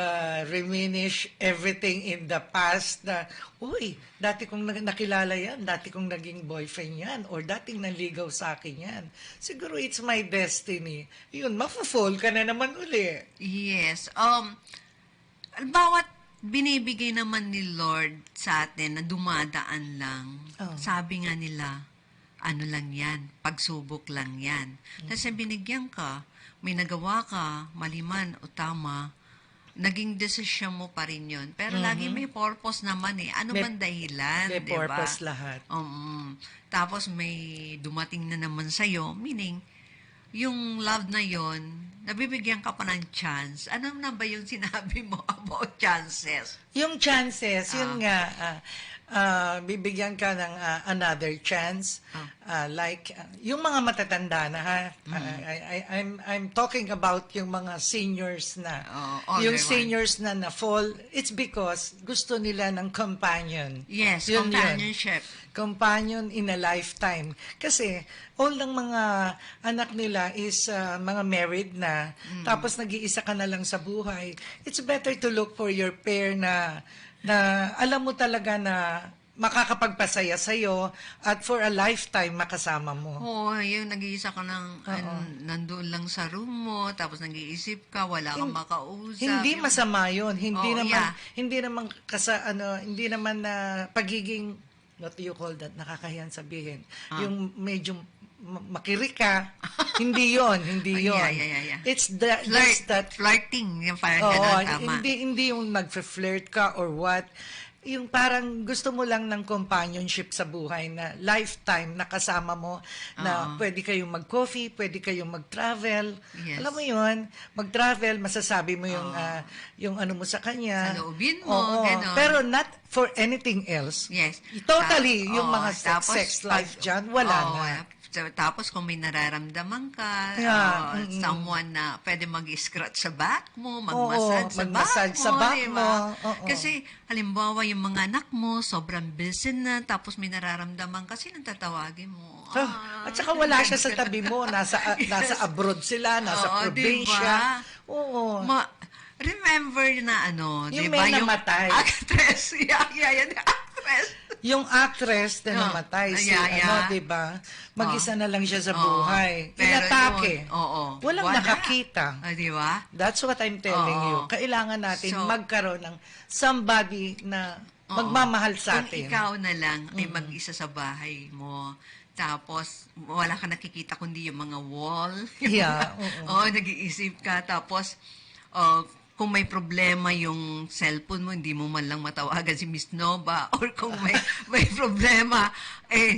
reminisce everything in the past na, uy, dati kong nakilala yan, dati kong naging boyfriend yan, or dating naligaw sa akin yan. Siguro it's my destiny. Yun, mafo-fall ka na naman uli. Yes. Bawat binibigay naman ni Lord sa atin na dumadaan lang, sabi nga nila, ano lang yan, pagsubok lang yan. Kasi binigyan ka, may nagawa ka, maliman o tama, naging desisyon mo pa rin yun. Pero lagi may purpose naman eh. Ano man dahilan, May di ba? purpose lahat. Tapos may dumating na naman sa'yo, meaning, yung love na yon, nabibigyan ka pa ng chance. Ano na ba yung sinabi mo about chances? Yung chances, yun nga, bibigyan ka ng another chance. Yung mga matatanda na, ha? I'm talking about yung mga seniors na. Older Yung seniors na na-fall, it's because gusto nila ng companion. Yes, Yun. companionship. Companion in a lifetime. Kasi, all ng mga anak nila is mga married na, tapos nag-iisa ka na lang sa buhay. It's better to look for your pair na alam mo talaga na makakapagpasaya sa'yo at for a lifetime makasama mo. Oo, yung nag-iisa ka ng, nandoon lang sa room mo, tapos nag-iisip ka, wala kang makausap. Hindi masama yun. Hindi Oo, naman, yeah. hindi naman hindi naman na pagiging, what do you call that, nakakahiyan sabihin. Yung medyo makirik ka, hindi yon. Yeah. It's just that Flirting, yung parang gano'n, tama. hindi yung mag-flirt ka or what. Yung parang gusto mo lang ng companionship sa buhay na lifetime na kasama mo, na pwede kayong mag-coffee, pwede kayong mag-travel. Yes. Alam mo yun, mag-travel, masasabi mo yung ano mo sa kanya. Sa loobin mo, Oo, gano'n. pero not for anything else. Yes. Totally, yung Oo, mga tapos sex life dyan, wala na. Tapos kung may nararamdaman ka, Yeah, someone na pwede mag-scratch sa back mo, mag-massage mag-massage sa back di mo. ba? Oo. Kasi halimbawa yung mga anak mo, sobrang busy na, tapos may nararamdaman kasi nang tatawagin mo. At saka wala siya sa tabi mo, nasa abroad sila, nasa Oo, probinsya. diba? Oo. Remember na Yung diba? may namatay. Actress, actress. Yung actress na namatay, diba? Mag-isa na lang siya sa buhay. Pero Inatake. yun, Walang wala. nakakita. Diba? That's what I'm telling you. Kailangan natin magkaroon ng somebody na magmamahal sa atin. Kung ikaw na lang ay mag-isa sa bahay mo, tapos wala ka nakikita kundi yung mga wall. Yeah, nag-iisip ka. Tapos, kung may problema yung cellphone mo, hindi mo man lang matawagan si Miss Nova. Or kung may problema,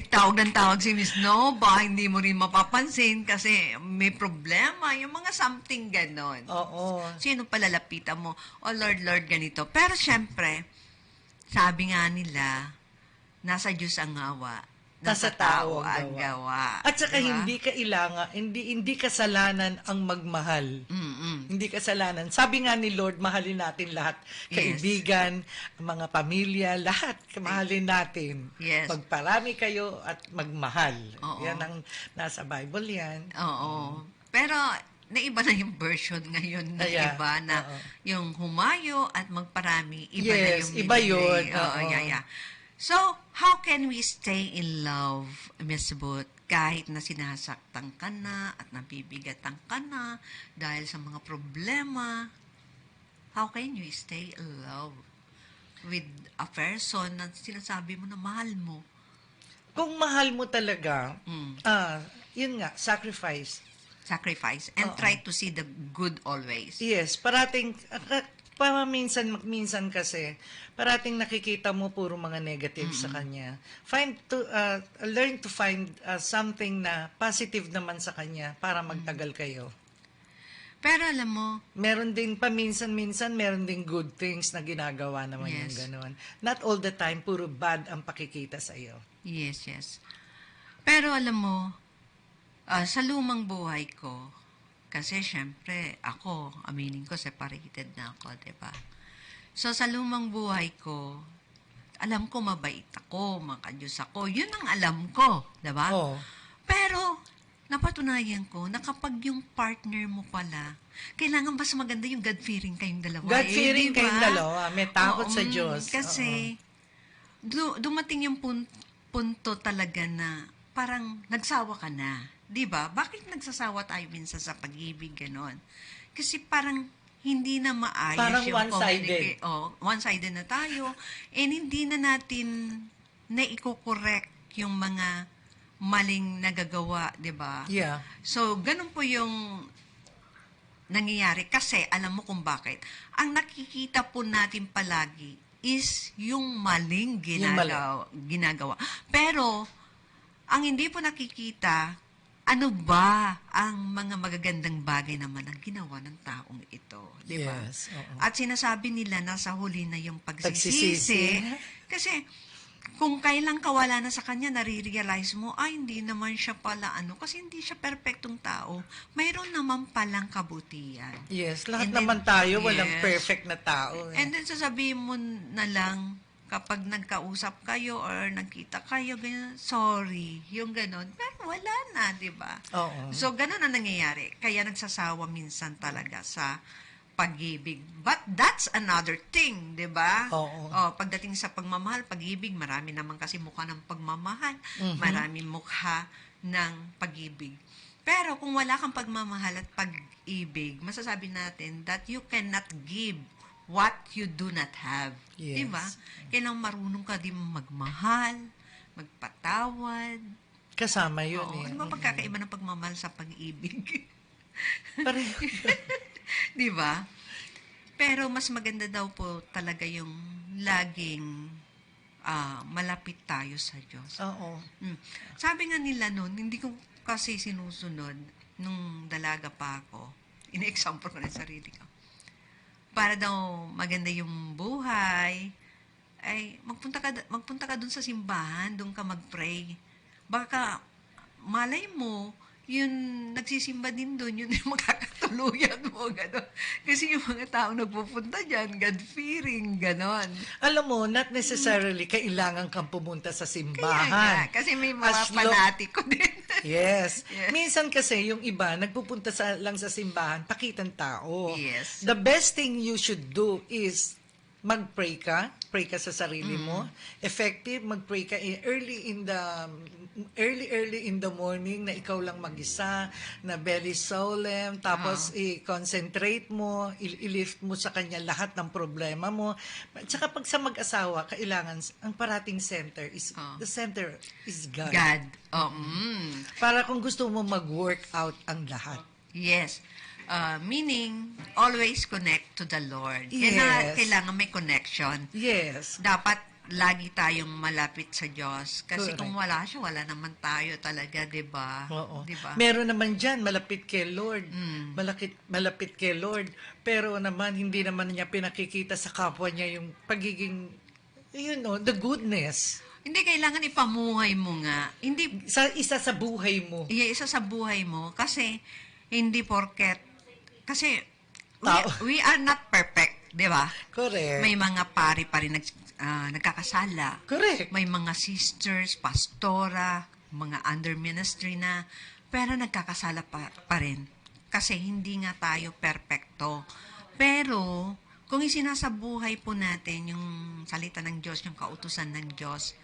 tawag ng tawag si Miss Nova, hindi mo rin mapapansin kasi may problema. Yung mga something ganon. Oo. Sino palalapitan mo? Oh, Lord, ganito. Pero syempre, sabi nga nila, nasa Diyos ang awa. nasa tao ang gawa. At saka Diba? hindi kailangan, hindi kasalanan ang magmahal. Hindi kasalanan. Sabi nga ni Lord, mahalin natin lahat. Yes. Kaibigan, mga pamilya, lahat. Mahalin natin. Yes. Magparami kayo at magmahal. Oo. Yan ang nasa Bible yan. Oo. Pero naiba na yung version ngayon na Yeah. iba na Oo. yung humayo at magparami, iba na Yes, yung iba binigay. yun. Oo, Oo. yeah. So, how can we stay in love, Miss Booth, kahit na sinasaktan ka na at nabibigatan ka na dahil sa mga problema? How can you stay in love with a person na sinasabi mo na mahal mo? Kung mahal mo talaga, Mm. yun nga, sacrifice. Sacrifice and try to see the good always. Yes, parating, minsan kasi, parating nakikita mo puro mga negative sa kanya. Learn to find something na positive naman sa kanya para magtagal kayo. Pero alam mo, Meron din paminsan-minsan, meron din good things na ginagawa naman yung Yes. gano'n. Not all the time, puro bad ang pakikita sa iyo. yes. Pero alam mo, sa lumang buhay ko, kasi syempre, ako, aminin ko, separated na ako, diba? So, sa lumang buhay ko, alam ko mabait ako, makadiyos ako. Yun ang alam ko, diba? Oo. Pero, napatunayan ko na kapag yung partner mo pala, kailangan mas maganda yung God-fearing kayong dalawa. God-fearing diba? kayong dalawa. May takot sa Diyos. Kasi, dumating yung punto talaga na parang nagsawa ka na. 'Di ba? Bakit nagsasawa tayo minsan sa pag-ibig ganon? Kasi parang hindi na maayos Parang yung one-sided. One-sided na tayo. And hindi na natin na-correct yung mga maling nagagawa, 'di ba? Yeah. So, ganun po yung nangyayari kasi alam mo kung bakit. Ang nakikita po natin palagi is yung maling Yung mali. ginagawa. Pero, ang hindi po nakikita, ano ba ang mga magagandang bagay naman ang ginawa ng taong ito? Di ba? Yes, oo. At sinasabi nila nasa huli na yung Pagsisisi. pagsisisi. Kasi, kung kailan ka wala na sa kanya, nare-realize mo, ay, hindi naman siya pala kasi hindi siya perfectong tao. Mayroon naman palang kabutihan. Yes, lahat And then- naman tayo, walang yes. perfect na tao. And then sasabihin mo na lang, kapag nagkausap kayo or nagkita kayo, ganyan, sorry, yung ganon. Pero wala na, di ba? Oo. So, ganon ang nangyayari. Kaya nagsasawa minsan talaga sa pag-ibig. But that's another thing, di ba? Oo. Pagdating sa pagmamahal, pag-ibig, marami naman kasi mukha ng pagmamahal. Mhm. Marami mukha ng pag-ibig. Pero kung wala kang pagmamahal at pag-ibig, masasabi natin that you cannot give what you do not have. Yes. Di ba? Kailangan marunong ka din magmahal, magpatawad. Kasama yun Oo, eh. ano ba pagkakaiba ng pagmamahal sa pag-ibig? Pareho. Di ba? Pero mas maganda daw po talaga yung laging malapit tayo sa Diyos. Oo. Sabi nga nila noon, hindi ko kasi sinusunod nung dalaga pa ako. Ina-example ko na yung sarili ko. Para daw maganda yung buhay, ay magpunta ka dun sa simbahan, dun ka mag-pray. Baka malay mo, yun nagsisimba din dun, yun yung makakatuluyan mo, gano'n. Kasi yung mga taong nagpupunta dyan, God-fearing, gano'n. Alam mo, not necessarily kailangan kang pumunta sa Kaya simbahan. nga, kasi may mga As lo- fanatiko din. Yes. Yes. Minsan kasi yung iba, nagpupunta lang sa simbahan, pakitang tao. Yes. The best thing you should do is mag-pray ka sa sarili mo. Effective, mag-pray ka early in the morning na ikaw lang mag-isa, na very solemn, tapos i-concentrate mo, i-lift mo sa kanya lahat ng problema mo. Tsaka pag sa mag-asawa, kailangan, ang parating center is, the center is God. God. Para kung gusto mo mag-work out ang lahat. Yes. Meaning, always connect to the Lord. Yes. Kailangan may connection. Yes. Dapat lagi tayong malapit sa Diyos. Kasi Correct. kung wala siya, wala naman tayo talaga, di ba? Oo. Di ba? Meron naman dyan, malapit kay Lord. Malapit kay Lord. Pero naman, hindi naman niya pinakikita sa kapwa niya yung pagiging, the goodness. Hindi kailangan ipamuhay mo nga. Hindi, Isa sa buhay mo. isa sa buhay mo. Kasi, hindi porket, kasi, Tao. we are not perfect, di ba? Correct. May mga pari pa rin nagkakasala. Correct. May mga sisters, pastora, mga under ministry na, pero nagkakasala pa rin. Kasi hindi nga tayo perfecto. Pero, kung isinasabuhay po natin yung salita ng Diyos, yung kautusan ng Diyos,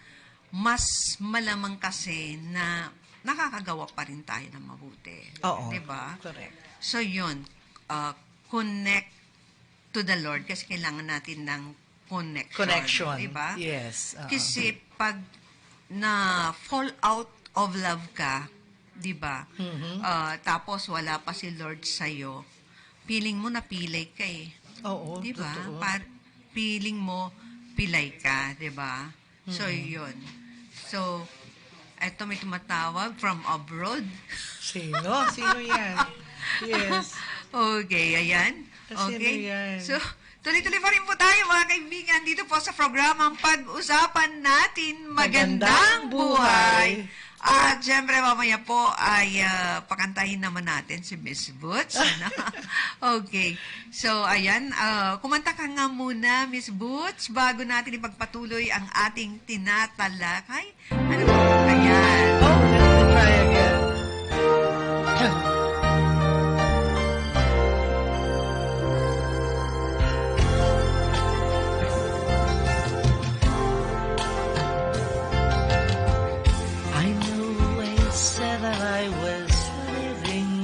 mas malamang kasi na nakakagawa pa rin tayo ng mabuti. Oo. Diba? Correct. So, yun. Connect to the Lord kasi kailangan natin ng connection. Diba? Yes. Kasi pag na fall out of love ka, 'di ba? Tapos wala pa si Lord sa iyo. Feeling mo napilay ka eh. Oo. 'Di ba? Totoo. Feeling mo pilay ka, 'di ba? So 'yun. So eto may tumatawag from abroad. Sino? Sino yan? Yes. Okay, ayan. Sino Okay. yan? So, tuloy-tuloy pa rin po tayo mga kaibigan dito po sa programang Pag-usapan Natin Magandang Buhay. At syempre mamaya po ay pakantahin naman natin si Miss Boots. Ano? Okay. So, ayan. Kumanta ka nga muna, Miss Boots, bago natin ipagpatuloy ang ating tinatalakay. Ano ba? Ayan. Oh, let me try again. I know I said that I was living,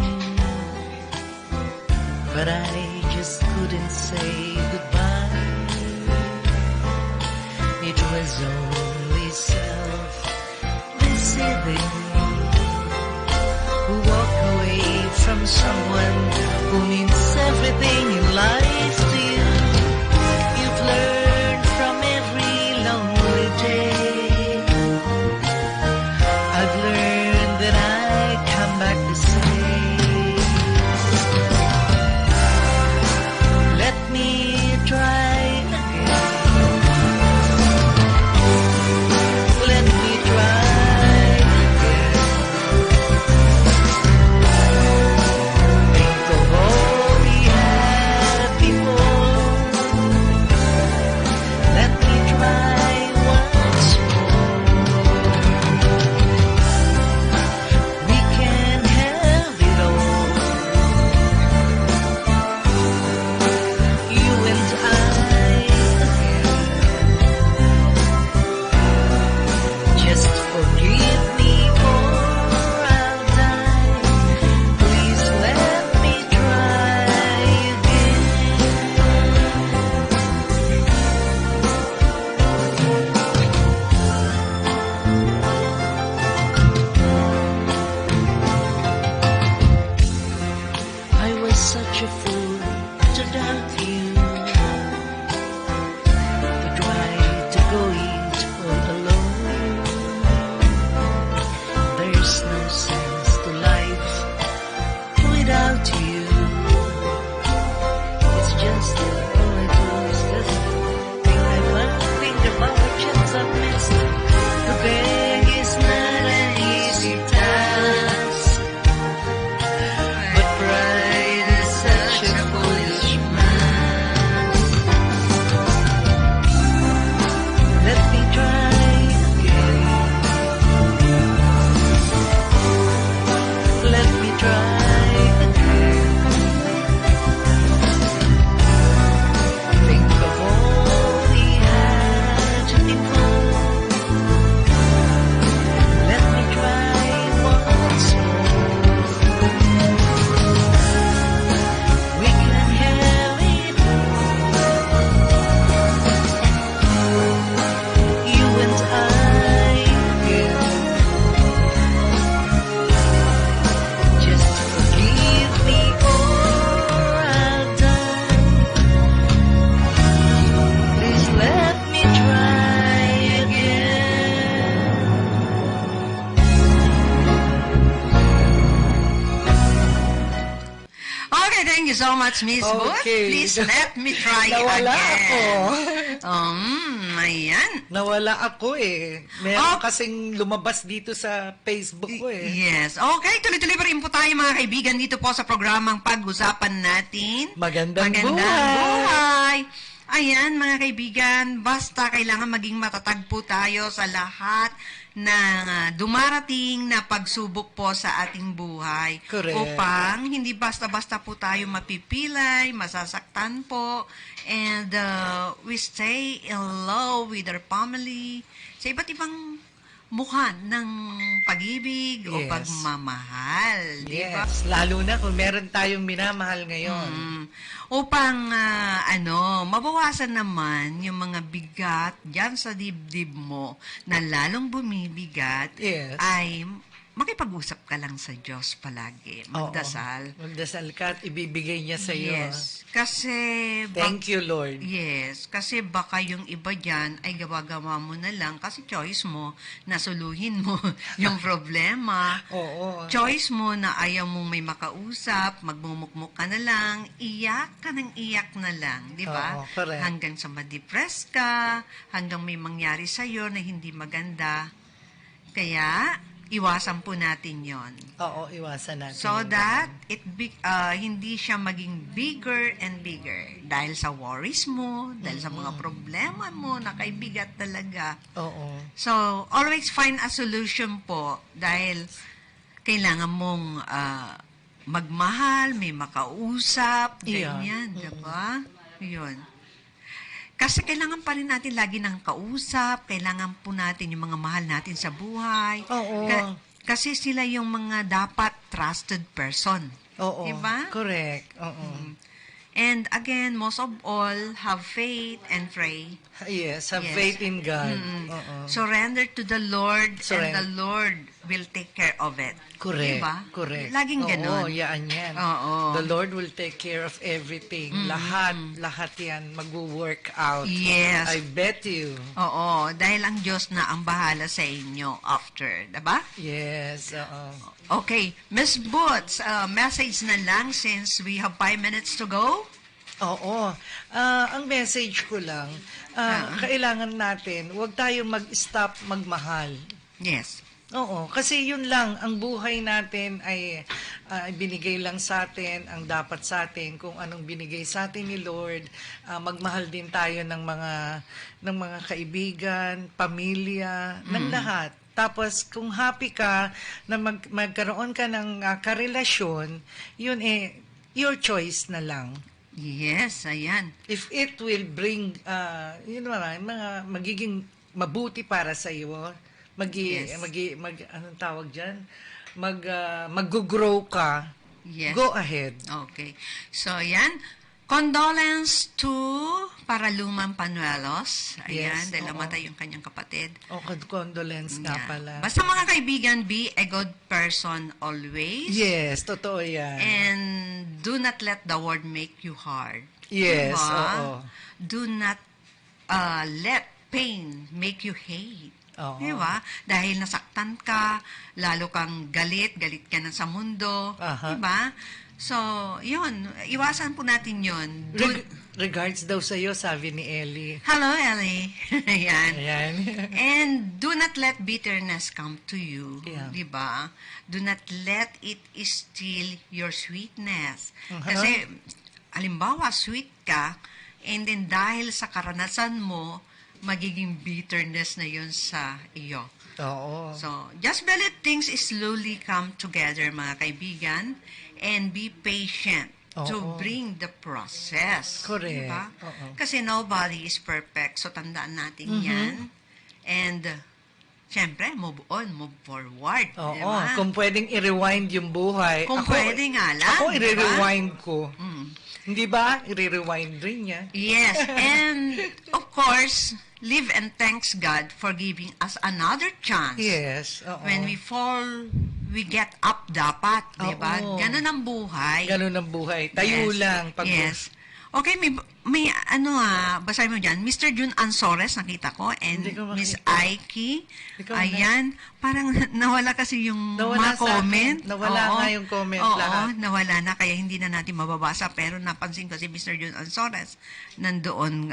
but I just couldn't say goodbye. It was only self-deceiving who walk away from someone who means everything in life to you. You've learned from every lonely day. I've learned that I come back the same. Let me try again. Let me try again. Think of all we had before. Let me try once more. We can have it all. You and I again. Just forgive me or I'll die. Please let me try again. I was such a fool to doubt you, to try to go it all alone. There's no sense to life without you. It's just all it was. Think about chance I've missed. To beg is not an easy task. But pride is such a foolish man. Let me try again. Let me try again. Think of all we had before. Let me try once more. We can have it all. You and I again. Just forgive me or I'll die. Please let me try again. Okay, thank you so much, Miss Booth. Okay. Please let me try Nawala again. ako. Ayan. Nawala ako eh. Meron kasing lumabas dito sa Facebook ko eh. Yes. Okay, tuloy-tuloy pa rin po tayo mga kaibigan dito po sa programang pag-usapan natin. Magandang buhay! buhay! Ayan mga kaibigan, basta kailangan maging matatag po tayo sa lahat na dumarating na pagsubok po sa ating buhay. Correct. Upang hindi basta-basta po tayo mapipilay, masasaktan po, and we stay in love with our family sa iba't ibang mukha ng pag-ibig o Yes. pagmamahal. Di ba? Yes, lalo na kung meron tayong minamahal ngayon. Upang mabawasan naman yung mga bigat dyan sa dibdib mo na lalong bumibigat, Yes. ay makipag-usap ka lang sa Diyos palagi. Magdasal. Oo. Magdasal ka at ibibigay niya sa iyo. Yes. Kasi Thank you, Lord. Yes, kasi baka yung iba dyan ay gawa-gawa mo na lang kasi choice mo na suluhin mo yung problema. Oo. Choice mo na ayaw mong may makausap, magmumukmuk ka na lang, iyak ka ng iyak na lang, di ba? Oo, correct. Hanggang sa ma-depress ka, hanggang may mangyari sa'yo na hindi maganda. Kaya, iwasan po natin yon. Oo, iwasan natin. So yun. that hindi siya maging bigger and bigger dahil sa worries mo, dahil sa mga problema mo na kaibigat talaga. Oo. So always find a solution po dahil kailangan mong magmahal, may makausap, Yeah. ganyan, diba? Yun. Kasi kailangan pa rin natin lagi ng kausap, kailangan po natin yung mga mahal natin sa buhay. Oo. Kasi sila yung mga dapat trusted person. Oo. Diba? Correct. Oo. And again, most of all, have faith and pray. Yes, have Yes. faith in God. Oo. Surrender to the Lord and Surrender. the Lord will take care of it. Correct. Diba? Correct. Laging ganon. Oo, yan. Oo. The Lord will take care of everything. Lahat yan mag-work out. Yes. I bet you. Oo, dahil ang Diyos na ang bahala sa inyo after, diba? Yes, oo. Okay, Miss Boots, message na lang since we have 5 minutes to go. Oo. Ang message ko lang, kailangan natin, huwag tayo mag-stop magmahal. Yes. Oo, kasi yun lang, ang buhay natin ay binigay lang sa atin, ang dapat sa atin, kung anong binigay sa atin ni Lord. Magmahal din tayo ng mga kaibigan, pamilya, ng lahat. Tapos, kung happy ka na magkaroon ka ng karelasyon, yun your choice na lang. Yes, ayan. If it will bring, mga magiging mabuti para sa iyo, Yes. anong tawag dyan? Mag-grow ka, Yes. go ahead. Okay. So, ayan. Condolence to Paraluman Panuelos. Ayan, Yes, dahil oo. namatay yung kanyang kapatid. Condolence nga Yeah. pala. Basta mga kaibigan, be a good person always. Yes, totoo yan. And do not let the world make you hard. Yes, Diba? oo. Do not let pain make you hate. Oo. Diba? Dahil nasaktan ka, lalo kang galit ka na sa mundo. Aha. Diba? So, yun. Iwasan po natin yun. Regards daw sa iyo, sabi ni Ellie. Hello, Ellie. Ayan. Ayan. And do not let bitterness come to you. Yeah. Diba? Do not let it steal your sweetness. Uh-huh. Kasi, halimbawa, sweet ka, and then dahil sa karanasan mo, magiging bitterness na yun sa iyo. Oo. So, just let things slowly come together, mga kaibigan, and be patient to Oo. bring the process. Correct. Diba? Oo. Kasi nobody is perfect, so tandaan natin yan. And, syempre, move on, move forward. Oo. Diba? Kung pwedeng i-rewind yung buhay. Kung pwede nga lang, Ako, diba? i-rewind ko. Hindi ba? I-rewind rin niya. Yes, and of course, live and thanks God for giving us another chance. Yes. Oo. When we fall, we get up dapat, di ba? Oo. Ganun ang buhay. Ganun ang buhay. Tayo Yes. lang. Yes. Okay, may basahin mo dyan. Mr. Jun Ansores, nakita ko, and Hindi ko Miss makita. Aiki. Hindi ko Ayan, parang nawala kasi yung Nawala mga sa akin. comment. Nawala nga yung comment lahat. Nawala na, kaya hindi na natin mababasa. Pero napansin ko si Mr. Jun Ansores, nandoon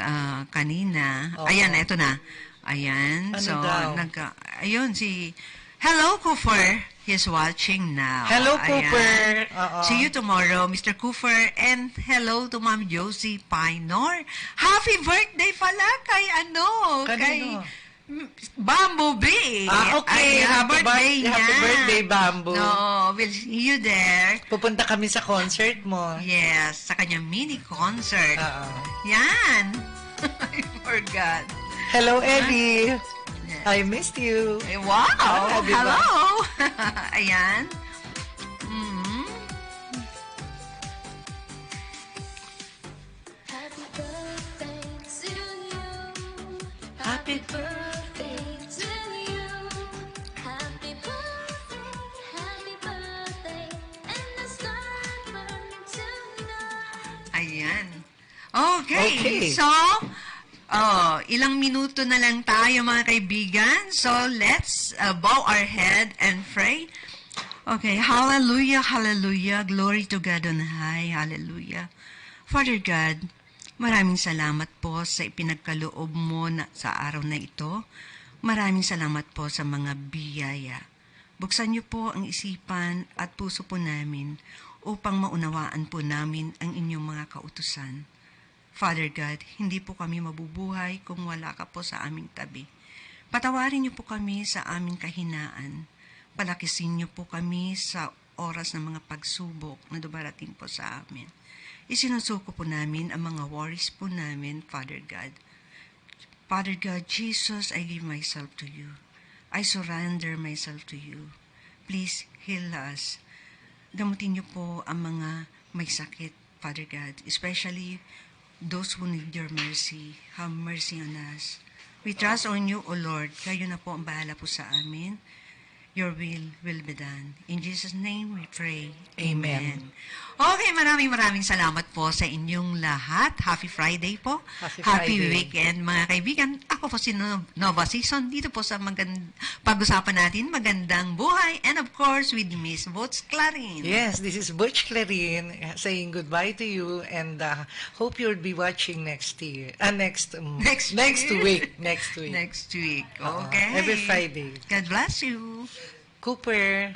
kanina. Oo. Ayan, eto na. Ayan, Ano so, daw? ayun, Hello, Cooper. He's watching now. Hello, Ayan. Cooper. Oo. See you tomorrow, Mr. Cooper. And hello to Ma'am Josie Pinor. Happy birthday pala kay Kanino? kay Bumblebee. Okay. Ayan, Happy birthday, Bamboo. No, we'll see you there. Pupunta kami sa concert mo. Yes, sa kanyang mini concert. Oo. Yan. I forgot. Hello, Eddie. Yes. I missed you. Wow! Diba? Hello! Ayan. Mhm. Happy birthday to you. Happy birthday to you. Happy birthday, and the stars burn tonight. Ayan. Okay. Okay. So, ilang minuto na lang tayo mga kaibigan. So, let's bow our head and pray. Okay. Hallelujah, hallelujah. Glory to God on high. Hallelujah. Father God, maraming salamat po sa ipinagkaloob mo sa araw na ito. Maraming salamat po sa mga biyaya. Buksan niyo po ang isipan at puso po namin upang maunawaan po namin ang inyong mga kautusan. Father God, hindi po kami mabubuhay kung wala ka po sa aming tabi. Patawarin niyo po kami sa aming kahinaan. Palakisin niyo po kami sa oras ng mga pagsubok na dumarating po sa amin. Isinusuko po namin ang mga worries po namin, Father God. Father God, Jesus, I give myself to you. I surrender myself to you. Please heal us. Gamutin niyo po ang mga may sakit, Father God, especially those who need your mercy. Have mercy on us. We trust on you, O Lord. Kayo na po ang bahala po sa amin. Your will be done. In Jesus' name we pray. Amen. Okay, maraming salamat po sa inyong lahat. Happy Friday po. Happy Friday. weekend, mga kaibigan. Ako po si Nova Season. Dito po sa pag-usapan natin, magandang buhay. And of course, with Miss Butch Clarin. Yes, this is Butch Clarin saying goodbye to you and hope you'll be watching next year. Next week. Next week. Okay. Every Friday. God bless you. Cooper.